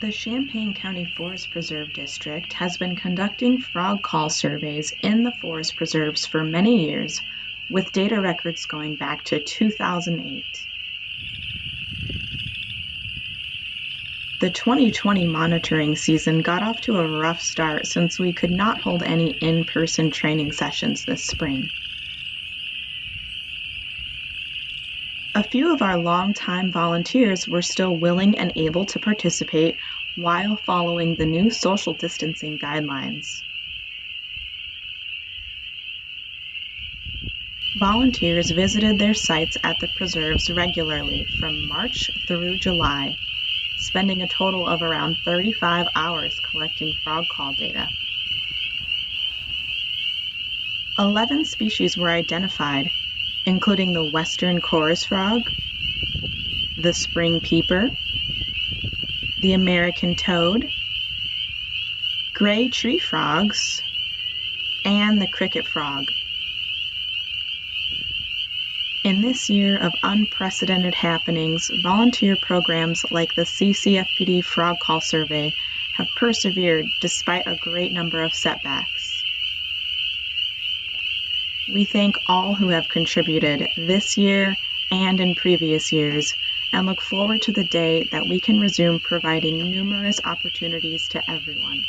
The Champaign County Forest Preserve District has been conducting frog call surveys in the forest preserves for many years, with data records going back to 2008. The 2020 monitoring season got off to a rough start since we could not hold any in-person training sessions this spring. A few of our longtime volunteers were still willing and able to participate while following the new social distancing guidelines. Volunteers visited their sites at the preserves regularly from March through July, spending a total of around 35 hours collecting frog call data. 11 species were identified, including the western chorus frog, the spring peeper, the American toad, gray tree frogs, and the cricket frog. In this year of unprecedented happenings, volunteer programs like the CCFPD Frog Call Survey have persevered despite a great number of setbacks. We thank all who have contributed this year and in previous years, and look forward to the day that we can resume providing numerous opportunities to everyone.